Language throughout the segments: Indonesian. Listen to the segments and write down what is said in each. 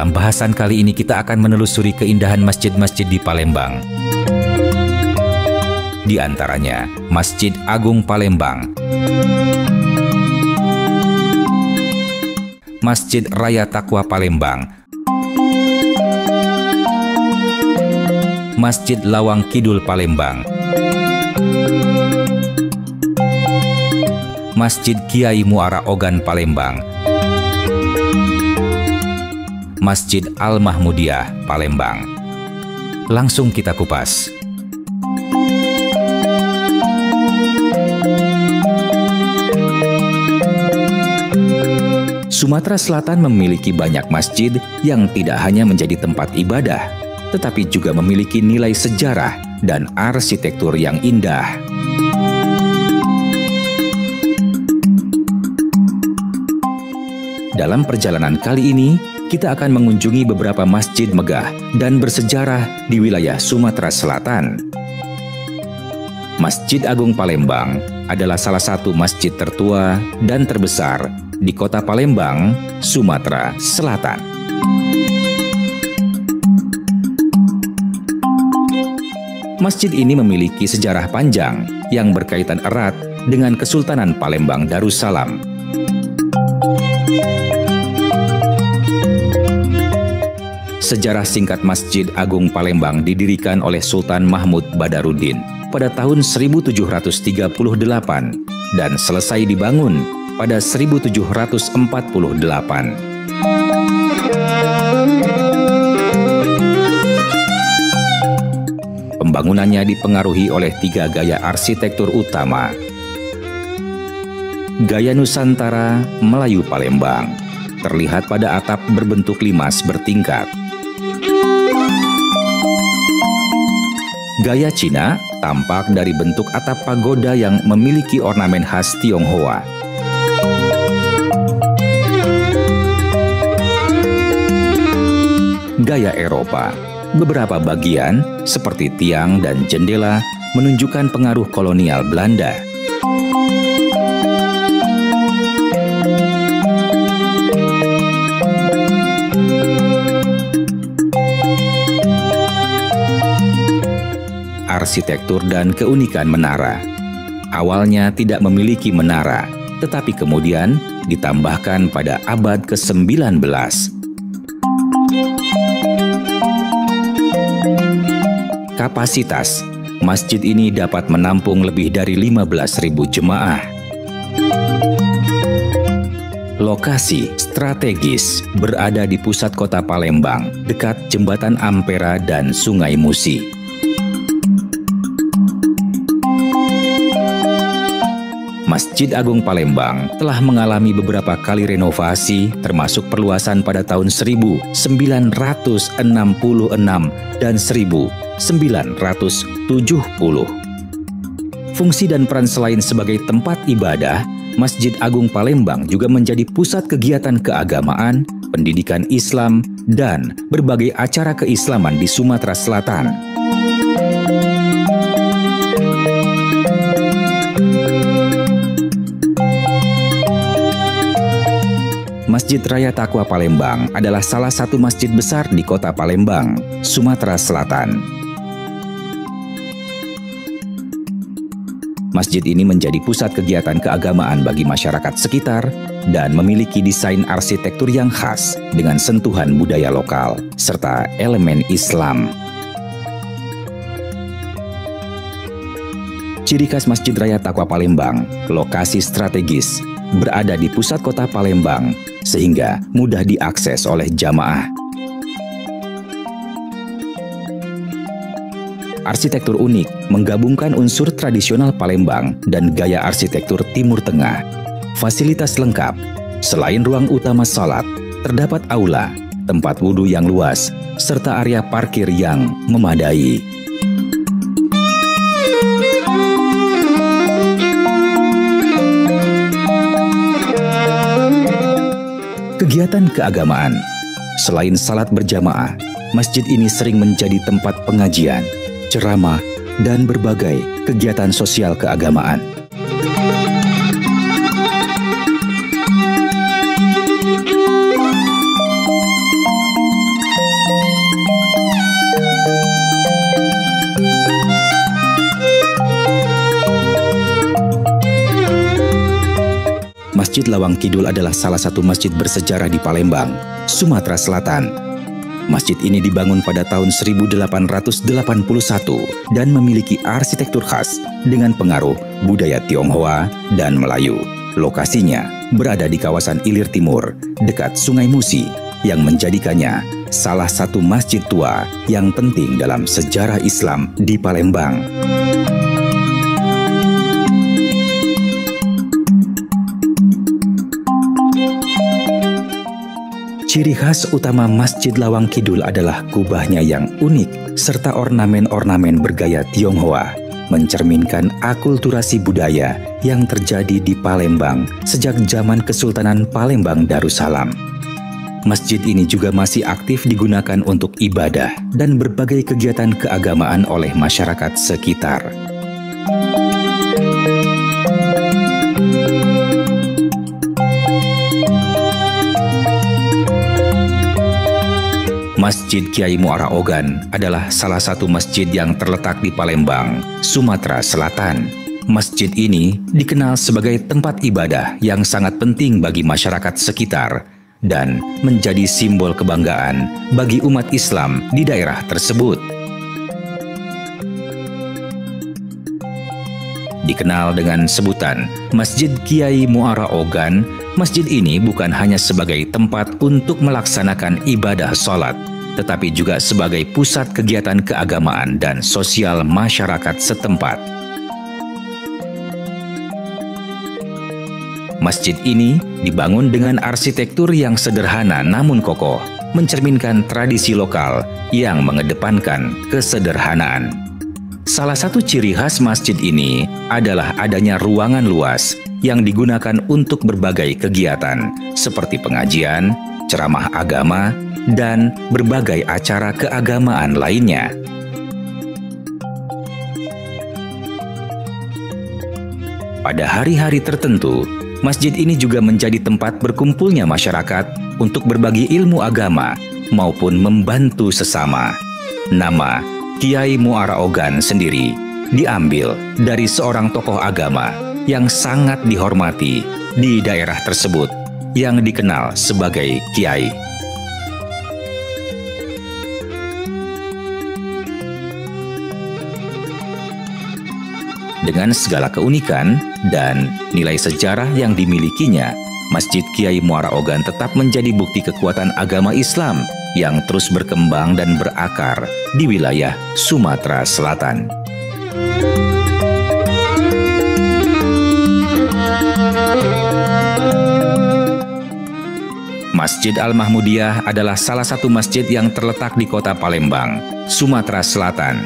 Dalam bahasan kali ini kita akan menelusuri keindahan masjid-masjid di Palembang. Di antaranya, Masjid Agung Palembang, Masjid Raya Taqwa Palembang, Masjid Lawang Kidul Palembang, Masjid Kiai Muara Ogan Palembang, Masjid Al-Mahmudiyah Palembang. Langsung kita kupas. Sumatera Selatan memiliki banyak masjid yang tidak hanya menjadi tempat ibadah, tetapi juga memiliki nilai sejarah dan arsitektur yang indah. Dalam perjalanan kali ini, kita akan mengunjungi beberapa masjid megah dan bersejarah di wilayah Sumatera Selatan. Masjid Agung Palembang adalah salah satu masjid tertua dan terbesar di Kota Palembang, Sumatera Selatan. Masjid ini memiliki sejarah panjang yang berkaitan erat dengan Kesultanan Palembang Darussalam. Sejarah singkat Masjid Agung Palembang didirikan oleh Sultan Mahmud Badarudin pada tahun 1738 dan selesai dibangun pada 1748. Pembangunannya dipengaruhi oleh 3 gaya arsitektur utama. Gaya Nusantara Melayu Palembang terlihat pada atap berbentuk limas bertingkat. Gaya Cina tampak dari bentuk atap pagoda yang memiliki ornamen khas Tionghoa. Gaya Eropa, beberapa bagian seperti tiang dan jendela menunjukkan pengaruh kolonial Belanda. Arsitektur dan keunikan menara. Awalnya tidak memiliki menara, tetapi kemudian ditambahkan pada abad ke-19. Kapasitas masjid ini dapat menampung lebih dari 15.000 jemaah. Lokasi strategis berada di pusat kota Palembang, dekat Jembatan Ampera dan Sungai Musi. Masjid Agung Palembang telah mengalami beberapa kali renovasi, termasuk perluasan pada tahun 1966 dan 1970. Fungsi dan peran selain sebagai tempat ibadah, Masjid Agung Palembang juga menjadi pusat kegiatan keagamaan, pendidikan Islam, dan berbagai acara keislaman di Sumatera Selatan. Masjid Raya Taqwa Palembang adalah salah satu masjid besar di Kota Palembang, Sumatera Selatan. Masjid ini menjadi pusat kegiatan keagamaan bagi masyarakat sekitar dan memiliki desain arsitektur yang khas dengan sentuhan budaya lokal serta elemen Islam. Ciri khas Masjid Raya Taqwa Palembang, lokasi strategis, berada di pusat kota Palembang, sehingga mudah diakses oleh jamaah. Arsitektur unik menggabungkan unsur tradisional Palembang dan gaya arsitektur Timur Tengah. Fasilitas lengkap, selain ruang utama salat, terdapat aula, tempat wudhu yang luas, serta area parkir yang memadai. Kegiatan keagamaan. Selain salat berjamaah, masjid ini sering menjadi tempat pengajian, ceramah, dan berbagai kegiatan sosial keagamaan. Masjid Lawang Kidul adalah salah satu masjid bersejarah di Palembang, Sumatera Selatan. Masjid ini dibangun pada tahun 1881 dan memiliki arsitektur khas dengan pengaruh budaya Tionghoa dan Melayu. Lokasinya berada di kawasan Ilir Timur, dekat Sungai Musi, yang menjadikannya salah satu masjid tua yang penting dalam sejarah Islam di Palembang. Ciri khas utama Masjid Lawang Kidul adalah kubahnya yang unik serta ornamen-ornamen bergaya Tionghoa, mencerminkan akulturasi budaya yang terjadi di Palembang sejak zaman Kesultanan Palembang Darussalam. Masjid ini juga masih aktif digunakan untuk ibadah dan berbagai kegiatan keagamaan oleh masyarakat sekitar. Masjid Kiai Muara Ogan adalah salah satu masjid yang terletak di Palembang, Sumatera Selatan. Masjid ini dikenal sebagai tempat ibadah yang sangat penting bagi masyarakat sekitar dan menjadi simbol kebanggaan bagi umat Islam di daerah tersebut. Dikenal dengan sebutan Masjid Kiai Muara Ogan, masjid ini bukan hanya sebagai tempat untuk melaksanakan ibadah sholat, tetapi juga sebagai pusat kegiatan keagamaan dan sosial masyarakat setempat. Masjid ini dibangun dengan arsitektur yang sederhana namun kokoh, mencerminkan tradisi lokal yang mengedepankan kesederhanaan. Salah satu ciri khas masjid ini adalah adanya ruangan luas yang digunakan untuk berbagai kegiatan seperti pengajian, ceramah agama, dan berbagai acara keagamaan lainnya. Pada hari-hari tertentu, masjid ini juga menjadi tempat berkumpulnya masyarakat untuk berbagi ilmu agama maupun membantu sesama. Nama Kiai Muara Ogan sendiri diambil dari seorang tokoh agama yang sangat dihormati di daerah tersebut yang dikenal sebagai Kiai. Dengan segala keunikan dan nilai sejarah yang dimilikinya, Masjid Kiai Muara Ogan tetap menjadi bukti kekuatan agama Islam yang terus berkembang dan berakar di wilayah Sumatera Selatan. Masjid Al-Mahmudiyah adalah salah satu masjid yang terletak di kota Palembang, Sumatera Selatan.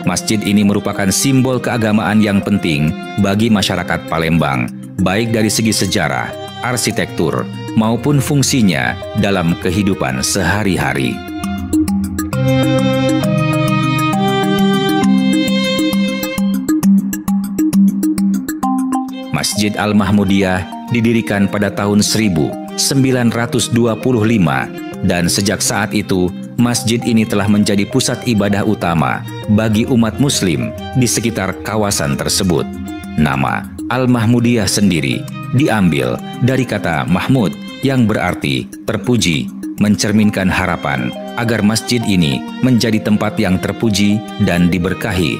Masjid ini merupakan simbol keagamaan yang penting bagi masyarakat Palembang, baik dari segi sejarah, arsitektur, maupun fungsinya dalam kehidupan sehari-hari. Masjid Al-Mahmudiyah didirikan pada tahun 1925 dan sejak saat itu masjid ini telah menjadi pusat ibadah utama bagi umat muslim di sekitar kawasan tersebut. Nama Al-Mahmudiyah sendiri diambil dari kata Mahmud yang berarti terpuji, mencerminkan harapan agar masjid ini menjadi tempat yang terpuji dan diberkahi.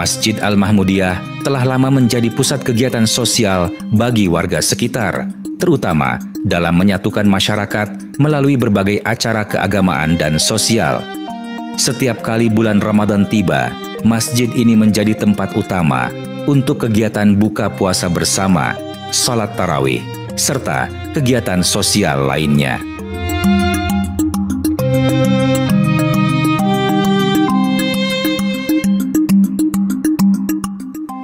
Masjid Al-Mahmudiyah telah lama menjadi pusat kegiatan sosial bagi warga sekitar, terutama dalam menyatukan masyarakat melalui berbagai acara keagamaan dan sosial. Setiap kali bulan Ramadan tiba, masjid ini menjadi tempat utama untuk kegiatan buka puasa bersama, salat tarawih, serta kegiatan sosial lainnya.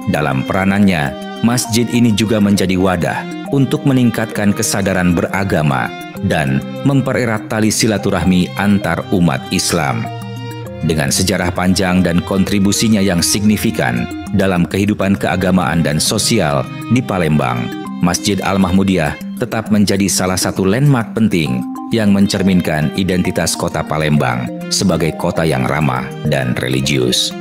Dalam peranannya, masjid ini juga menjadi wadah untuk meningkatkan kesadaran beragama dan mempererat tali silaturahmi antar umat Islam. Dengan sejarah panjang dan kontribusinya yang signifikan dalam kehidupan keagamaan dan sosial di Palembang, Masjid Al-Mahmudiyah tetap menjadi salah satu landmark penting yang mencerminkan identitas kota Palembang sebagai kota yang ramah dan religius.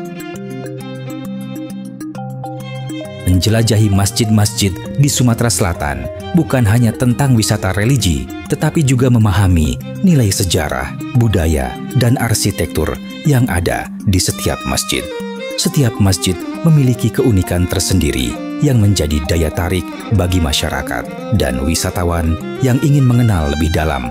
Menjelajahi masjid-masjid di Sumatera Selatan bukan hanya tentang wisata religi, tetapi juga memahami nilai sejarah, budaya, dan arsitektur yang ada di setiap masjid. Setiap masjid memiliki keunikan tersendiri yang menjadi daya tarik bagi masyarakat dan wisatawan yang ingin mengenal lebih dalam